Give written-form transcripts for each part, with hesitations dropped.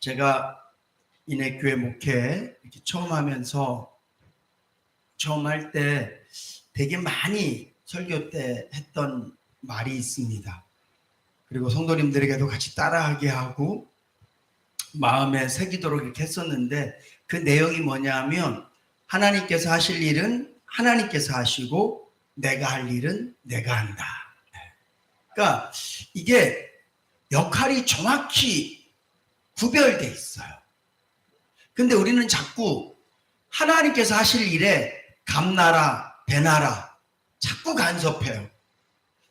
제가 이내 교회 목회 이렇게 처음 하면서 처음 할 때 되게 많이 설교 때 했던 말이 있습니다. 그리고 성도님들에게도 같이 따라하게 하고 마음에 새기도록 이렇게 했었는데 그 내용이 뭐냐 하면 하나님께서 하실 일은 하나님께서 하시고 내가 할 일은 내가 한다. 그러니까 이게 역할이 정확히 구별돼 있어요. 근데 우리는 자꾸 하나님께서 하실 일에 감나라, 배나라 자꾸 간섭해요.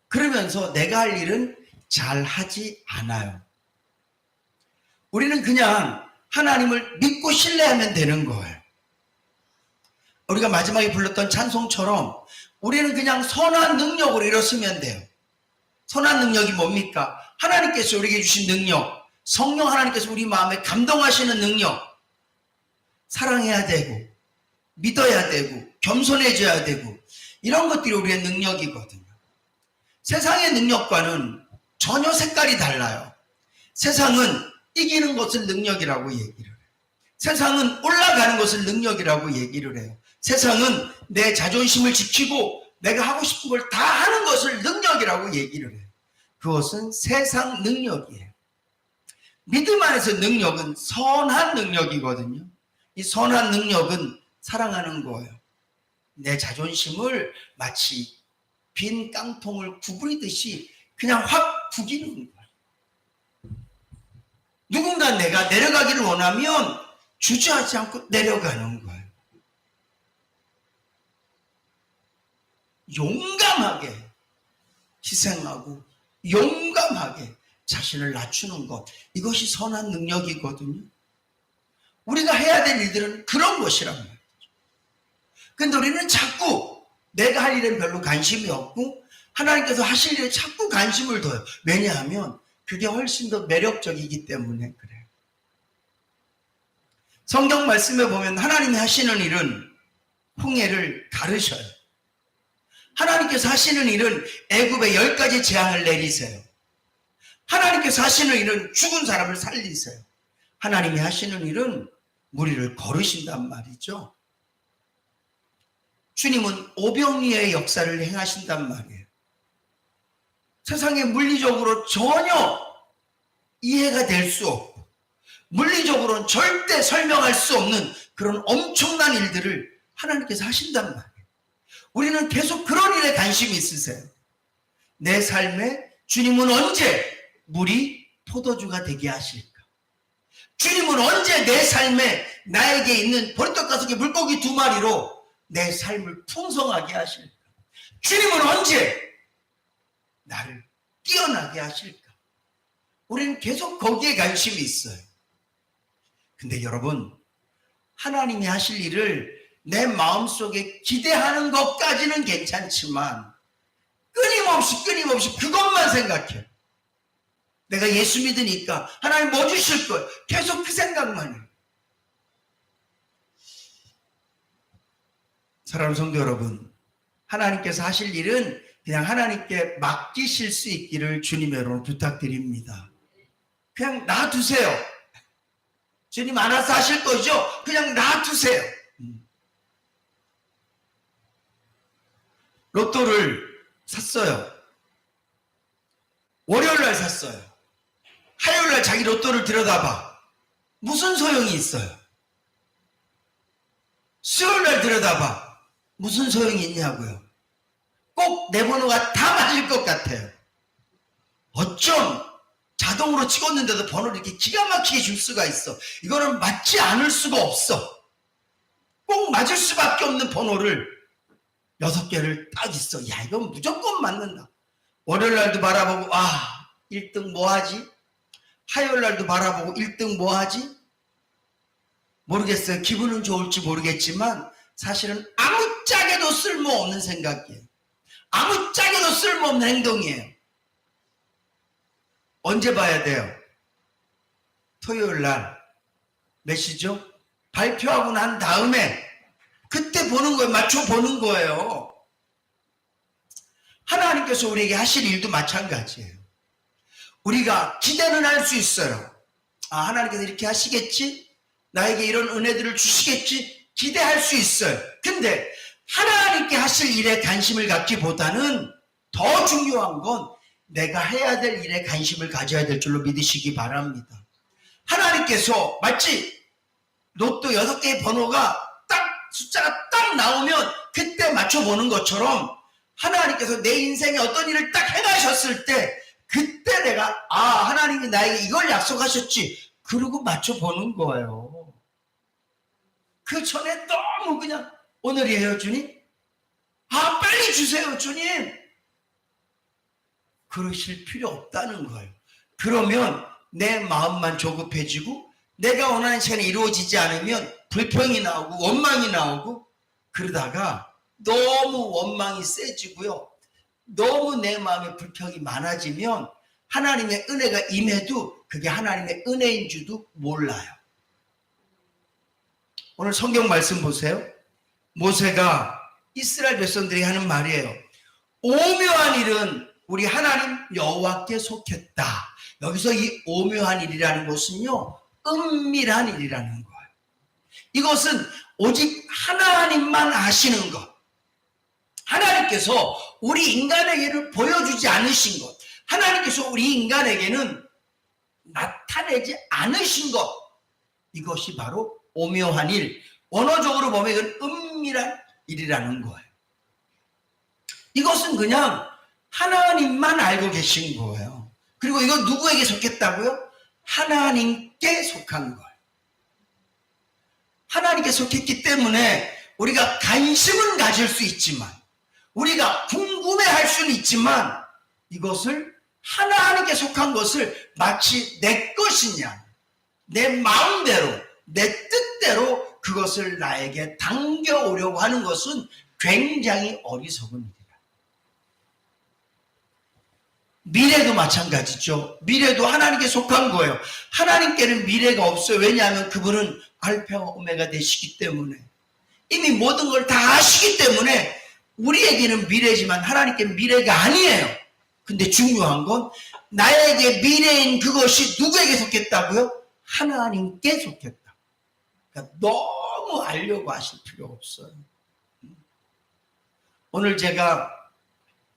그러면서 내가 할 일은 잘 하지 않아요. 우리는 그냥 하나님을 믿고 신뢰하면 되는 거예요. 우리가 마지막에 불렀던 찬송처럼 우리는 그냥 선한 능력으로 일었으면 돼요. 선한 능력이 뭡니까? 하나님께서 우리에게 주신 능력, 성령 하나님께서 우리 마음에 감동하시는 능력, 사랑해야 되고 믿어야 되고 겸손해져야 되고 이런 것들이 우리의 능력이거든요. 세상의 능력과는 전혀 색깔이 달라요. 세상은 이기는 것을 능력이라고 얘기를 해요. 세상은 올라가는 것을 능력이라고 얘기를 해요. 세상은 내 자존심을 지키고 내가 하고 싶은 걸 다 하는 것을 능력이라고 얘기를 해요. 그것은 세상 능력이에요. 믿음 안에서 능력은 선한 능력이거든요. 이 선한 능력은 사랑하는 거예요. 내 자존심을 마치 빈 깡통을 구부리듯이 그냥 확 구기는 거예요. 누군가 내가 내려가기를 원하면 주저하지 않고 내려가는 거예요. 용감하게 희생하고 용감하게 자신을 낮추는 것, 이것이 선한 능력이거든요. 우리가 해야 될 일들은 그런 것이란 말이죠. 근데 우리는 자꾸 내가 할 일엔 별로 관심이 없고 하나님께서 하실 일에 자꾸 관심을 둬요. 왜냐하면 그게 훨씬 더 매력적이기 때문에 그래요. 성경 말씀에 보면 하나님이 하시는 일은 홍해를 가르셔요. 하나님께서 하시는 일은 애굽에 10가지 재앙을 내리세요. 하나님께서 하시는 일은 죽은 사람을 살리세요. 하나님이 하시는 일은 무리를 거르신단 말이죠. 주님은 오병이어의 역사를 행하신단 말이에요. 세상에 물리적으로 전혀 이해가 될 수 없고 물리적으로는 절대 설명할 수 없는 그런 엄청난 일들을 하나님께서 하신단 말이에요. 우리는 계속 그런 일에 관심이 있으세요. 내 삶에 주님은 언제 물이 포도주가 되게 하실까? 주님은 언제 내 삶에 나에게 있는 버리떡 가속의 물고기 2마리로 내 삶을 풍성하게 하실까? 주님은 언제 나를 뛰어나게 하실까? 우리는 계속 거기에 관심이 있어요. 근데 여러분, 하나님이 하실 일을 내 마음속에 기대하는 것까지는 괜찮지만 끊임없이 그것만 생각해요. 내가 예수 믿으니까 하나님 뭐 주실 거예요? 계속 그 생각만 해요. 사랑하는 성도 여러분, 하나님께서 하실 일은 그냥 하나님께 맡기실 수 있기를 주님의 이름으로 부탁드립니다. 그냥 놔두세요. 주님 알아서 하실 거죠? 그냥 놔두세요. 로또를 샀어요. 월요일날 샀어요. 화요일날 자기 로또를 들여다봐. 무슨 소용이 있어요? 수요일날 들여다봐. 무슨 소용이 있냐고요. 꼭 내 번호가 다 맞을 것 같아요. 어쩜 자동으로 찍었는데도 번호를 이렇게 기가 막히게 줄 수가 있어. 이거는 맞지 않을 수가 없어. 꼭 맞을 수밖에 없는 번호를 6개를 딱 있어. 야, 이건 무조건 맞는다. 월요일날도 바라보고 1등 뭐하지? 화요일날도 바라보고 1등 뭐하지? 모르겠어요. 기분은 좋을지 모르겠지만 사실은 아무짝에도 쓸모없는 생각이에요. 아무짝에도 쓸모없는 행동이에요. 언제 봐야 돼요? 토요일날 몇 시죠? 발표하고 난 다음에 그때 보는 거예요. 맞춰보는 거예요. 하나님께서 우리에게 하실 일도 마찬가지예요. 우리가 기대는 할 수 있어요. 하나님께서 이렇게 하시겠지? 나에게 이런 은혜들을 주시겠지? 기대할 수 있어요. 근데 하나님께 하실 일에 관심을 갖기보다는 더 중요한 건 내가 해야 될 일에 관심을 가져야 될 줄로 믿으시기 바랍니다. 하나님께서 마치 로또 6개의 번호가 딱 숫자가 딱 나오면 그때 맞춰보는 것처럼 하나님께서 내 인생에 어떤 일을 딱 행하셨을 때 그때 내가 하나님이 나에게 이걸 약속하셨지 그러고 맞춰보는 거예요. 그 전에 너무 그냥 오늘이에요 주님? 빨리 주세요 주님! 그러실 필요 없다는 거예요. 그러면 내 마음만 조급해지고 내가 원하는 시간이 이루어지지 않으면 불평이 나오고 원망이 나오고 그러다가 너무 원망이 세지고요. 너무 내 마음에 불평이 많아지면 하나님의 은혜가 임해도 그게 하나님의 은혜인 줄도 몰라요. 오늘 성경 말씀 보세요. 모세가 이스라엘 백성들이 하는 말이에요. 오묘한 일은 우리 하나님 여호와께 속했다. 여기서 이 오묘한 일이라는 것은요, 은밀한 일이라는 거예요. 이것은 오직 하나님만 아시는 것. 하나님께서 우리 인간에게는 보여주지 않으신 것. 하나님께서 우리 인간에게는 나타내지 않으신 것. 이것이 바로 오묘한 일. 원어적으로 보면 이건 은밀한 일이라는 거예요. 이것은 그냥 하나님만 알고 계신 거예요. 그리고 이건 누구에게 속했다고요? 하나님께 속한 거예요. 하나님께 속했기 때문에 우리가 관심은 가질 수 있지만 우리가 궁금해할 수는 있지만 이것을 하나님께 속한 것을 마치 내 것이냐 내 마음대로 내 뜻대로 그것을 나에게 당겨오려고 하는 것은 굉장히 어리석은 일이다. 미래도 마찬가지죠. 미래도 하나님께 속한 거예요. 하나님께는 미래가 없어요. 왜냐하면 그분은 알파와 오메가 되시기 때문에 이미 모든 걸 다 아시기 때문에 우리에게는 미래지만 하나님께는 미래가 아니에요. 근데 중요한 건 나에게 미래인 그것이 누구에게 속했다고요? 하나님께 속했다. 그러니까 너무 알려고 하실 필요 없어요. 오늘 제가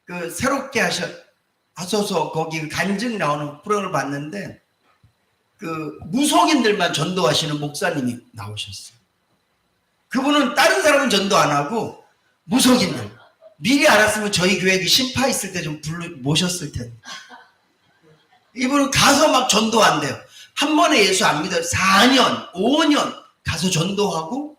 그 새롭게 하소서 거기 간증 나오는 프로그램을 봤는데 그 무속인들만 전도하시는 목사님이 나오셨어요. 그분은 다른 사람은 전도 안 하고 무속인들. 미리 알았으면 저희 교회 그 신파 있을 때 좀 모셨을 텐데. 이분은 가서 막 전도한대요. 한 번에 예수 안 믿어요. 4년, 5년 가서 전도하고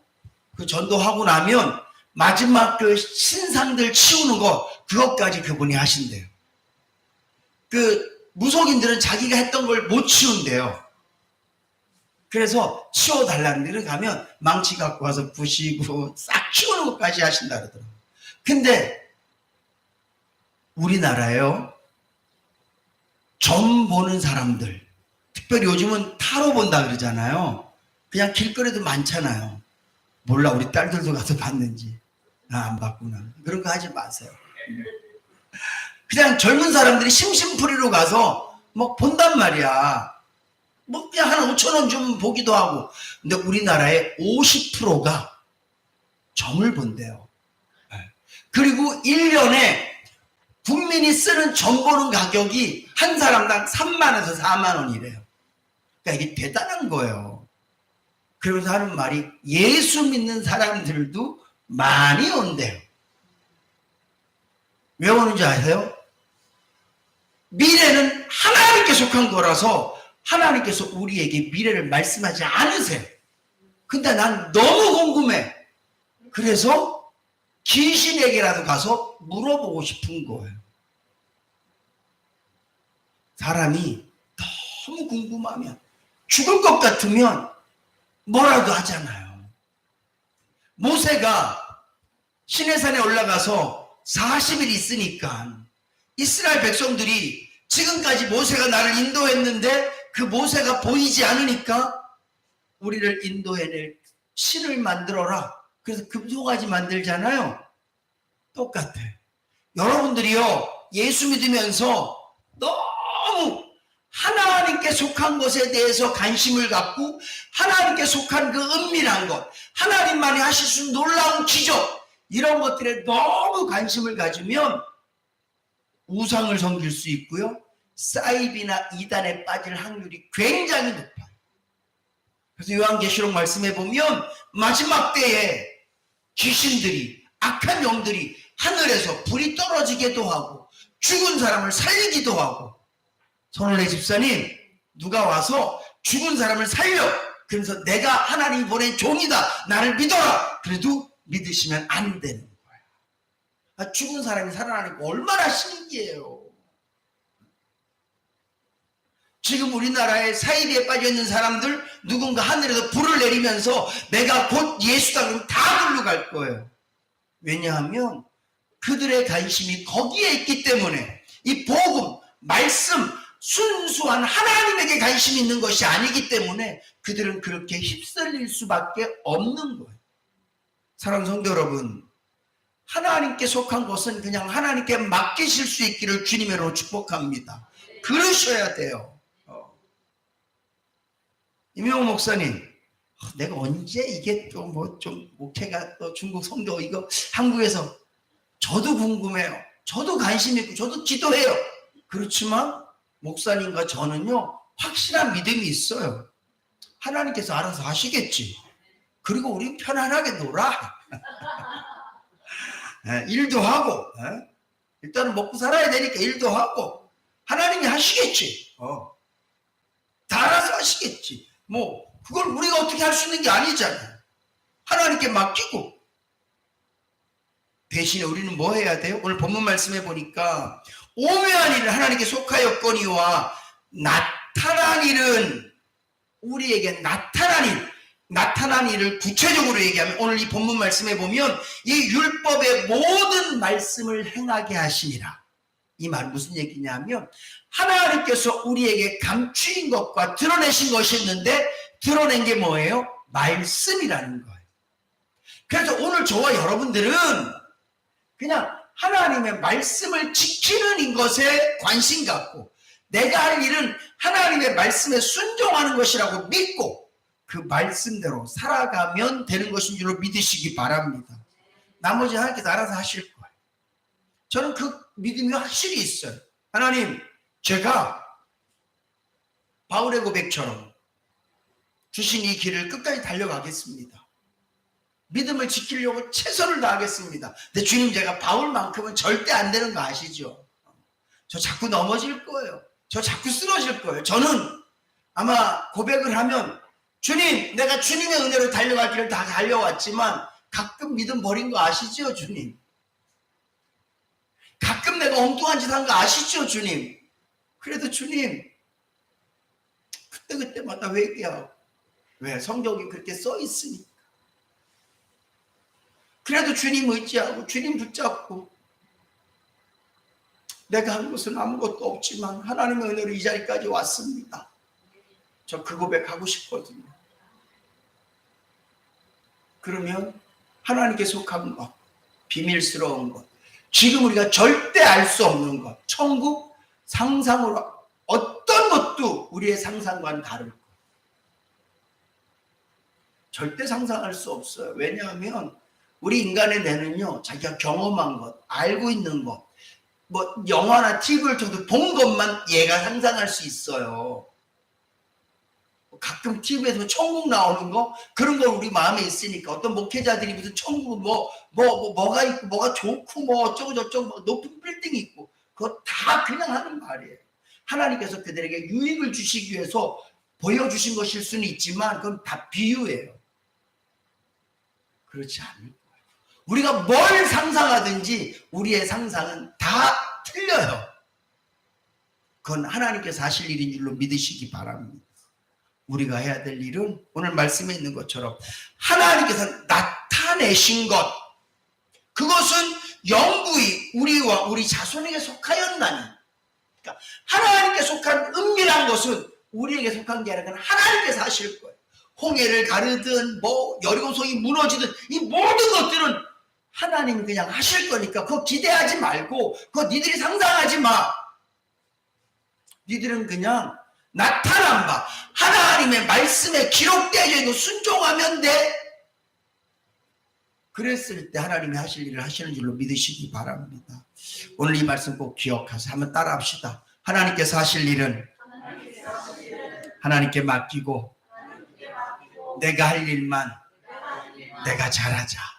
그 전도하고 나면 마지막 그 신상들 치우는 거 그것까지 그분이 하신대요. 그 무속인들은 자기가 했던 걸 못 치운대요. 그래서 치워달라는 데를 가면 망치 갖고 와서 부시고 싹 치우는 것까지 하신다 그러더라고요. 근데 우리나라에요. 점 보는 사람들 특별히 요즘은 타로 본다 그러잖아요. 그냥 길거리도 많잖아요. 몰라 우리 딸들도 가서 봤는지. 나 안 봤구나. 그런 거 하지 마세요. 그냥 젊은 사람들이 심심풀이로 가서 뭐 본단 말이야. 뭐 그냥 한 5,000원 좀 보기도 하고. 근데 우리나라의 50%가 점을 본대요. 그리고 1년에 국민이 쓰는 점 보는 가격이 한 사람당 3만에서 4만 원이래요. 그러니까 이게 대단한 거예요. 그러면서 하는 말이 예수 믿는 사람들도 많이 온대요. 왜 오는지 아세요? 미래는 하나님께 속한 거라서 하나님께서 우리에게 미래를 말씀하지 않으세요. 근데 난 너무 궁금해. 그래서 귀신에게라도 가서 물어보고 싶은 거예요. 사람이 너무 궁금하면 죽을 것 같으면 뭐라도 하잖아요. 모세가 시내산에 올라가서 40일 있으니까 이스라엘 백성들이 지금까지 모세가 나를 인도했는데 그 모세가 보이지 않으니까 우리를 인도해낼 신을 만들어라. 그래서 금송아지 만들잖아요. 똑같아. 여러분들이요 예수 믿으면서 너무 하나님께 속한 것에 대해서 관심을 갖고 하나님께 속한 그 은밀한 것, 하나님만이 하실 수 있는 놀라운 기적, 이런 것들에 너무 관심을 가지면 우상을 섬길 수 있고요, 사이비나 이단에 빠질 확률이 굉장히 높아요. 그래서 요한계시록 말씀해 보면 마지막 때에 귀신들이, 악한 영들이 하늘에서 불이 떨어지기도 하고 죽은 사람을 살리기도 하고, 손원래 집사님, 누가 와서 죽은 사람을 살려, 그래서 내가 하나님이 보낸 종이다, 나를 믿어라, 그래도 믿으시면 안 되는 거야. 죽은 사람이 살아나는 거 얼마나 신기해요. 지금 우리나라에 사이비에 빠져있는 사람들, 누군가 하늘에서 불을 내리면서 내가 곧 예수다 그러면 다 불로 갈 거예요. 왜냐하면 그들의 관심이 거기에 있기 때문에, 이 복음, 말씀, 순수한 하나님에게 관심이 있는 것이 아니기 때문에 그들은 그렇게 휩쓸릴 수밖에 없는 거예요. 사랑하는 성도 여러분, 하나님께 속한 것은 그냥 하나님께 맡기실 수 있기를 주님으로 축복합니다. 그러셔야 돼요. 임영호 목사님, 내가 언제 이게 또 뭐 좀 목회가 또 중국 성도 이거 한국에서, 저도 궁금해요. 저도 관심 있고 저도 기도해요. 그렇지만 목사님과 저는요, 확실한 믿음이 있어요. 하나님께서 알아서 하시겠지. 그리고 우린 편안하게 놀아. 일도 하고, 일단은 먹고 살아야 되니까 일도 하고, 하나님이 하시겠지. 다 알아서 하시겠지. 뭐 그걸 우리가 어떻게 할 수 있는 게 아니잖아요. 하나님께 맡기고. 대신에 우리는 뭐 해야 돼요? 오늘 본문 말씀해 보니까 오묘한 일을 하나님께 속하였거니와 나타난 일은, 우리에게 나타난 일을 구체적으로 얘기하면, 오늘 이 본문 말씀해 보면 이 율법의 모든 말씀을 행하게 하시니라. 이 말 무슨 얘기냐면, 하나님께서 우리에게 감추인 것과 드러내신 것이 있는데, 드러낸 게 뭐예요? 말씀이라는 거예요. 그래서 오늘 저와 여러분들은 그냥 하나님의 말씀을 지키는 것에 관심 갖고, 내가 할 일은 하나님의 말씀에 순종하는 것이라고 믿고 그 말씀대로 살아가면 되는 것인 줄로 믿으시기 바랍니다. 나머지 하나님께서 알아서 하실 거예요. 저는 그 믿음이 확실히 있어요. 하나님, 제가 바울의 고백처럼 주신 이 길을 끝까지 달려가겠습니다. 믿음을 지키려고 최선을 다하겠습니다. 근데 주님, 제가 바울만큼은 절대 안 되는 거 아시죠? 저 자꾸 넘어질 거예요. 저 자꾸 쓰러질 거예요. 저는 아마 고백을 하면, 주님, 내가 주님의 은혜로 달려갈 길을 다 달려왔지만 가끔 믿음 버린 거 아시죠, 주님? 가끔 내가 엉뚱한 짓 한 거 아시죠, 주님? 그래도 주님, 그때마다 회개하고. 왜? 성경이 그렇게 써 있으니까. 그래도 주님 의지하고 주님 붙잡고, 내가 한 것은 아무것도 없지만 하나님의 은혜로 이 자리까지 왔습니다. 저 그 고백하고 싶거든요. 그러면 하나님께 속한 것, 비밀스러운 것, 지금 우리가 절대 알 수 없는 것, 천국 상상으로 어떤 것도 우리의 상상과는 다를 거예요. 절대 상상할 수 없어요. 왜냐하면 우리 인간의 뇌는요, 자기가 경험한 것, 알고 있는 것, 뭐 영화나 TV를 통해서 본 것만 얘가 상상할 수 있어요. 가끔 TV에서 천국 나오는 거, 그런 거 우리 마음에 있으니까, 어떤 목회자들이 무슨 천국 뭐가 있고 뭐가 좋고 뭐 어쩌고 저쩌고 뭐 높은 빌딩이 있고, 그거 다 그냥 하는 말이에요. 하나님께서 그들에게 유익을 주시기 위해서 보여주신 것일 수는 있지만 그건 다 비유예요. 그렇지 않을 거예요. 우리가 뭘 상상하든지 우리의 상상은 다 틀려요. 그건 하나님께서 하실 일인 줄로 믿으시기 바랍니다. 우리가 해야 될 일은 오늘 말씀에 있는 것처럼 하나님께서 나타내신 것, 그것은 영구히 우리와 우리 자손에게 속하였나니, 그러니까 하나님께 속한 은밀한 것은 우리에게 속한 게 아니라 하나님께서 하실 거예요. 홍해를 가르든 뭐 여리고성이 무너지든 이 모든 것들은 하나님이 그냥 하실 거니까 그거 기대하지 말고, 그거 니들이 상상하지 마. 니들은 그냥 나타난 바 하나님의 말씀에 기록되어 있는 순종하면 돼. 그랬을 때 하나님이 하실 일을 하시는 줄로 믿으시기 바랍니다. 오늘 이 말씀 꼭 기억하세요. 한번 따라 합시다. 하나님께서 하실 일은 하나님께 맡기고 내가 할 일만 내가 잘하자.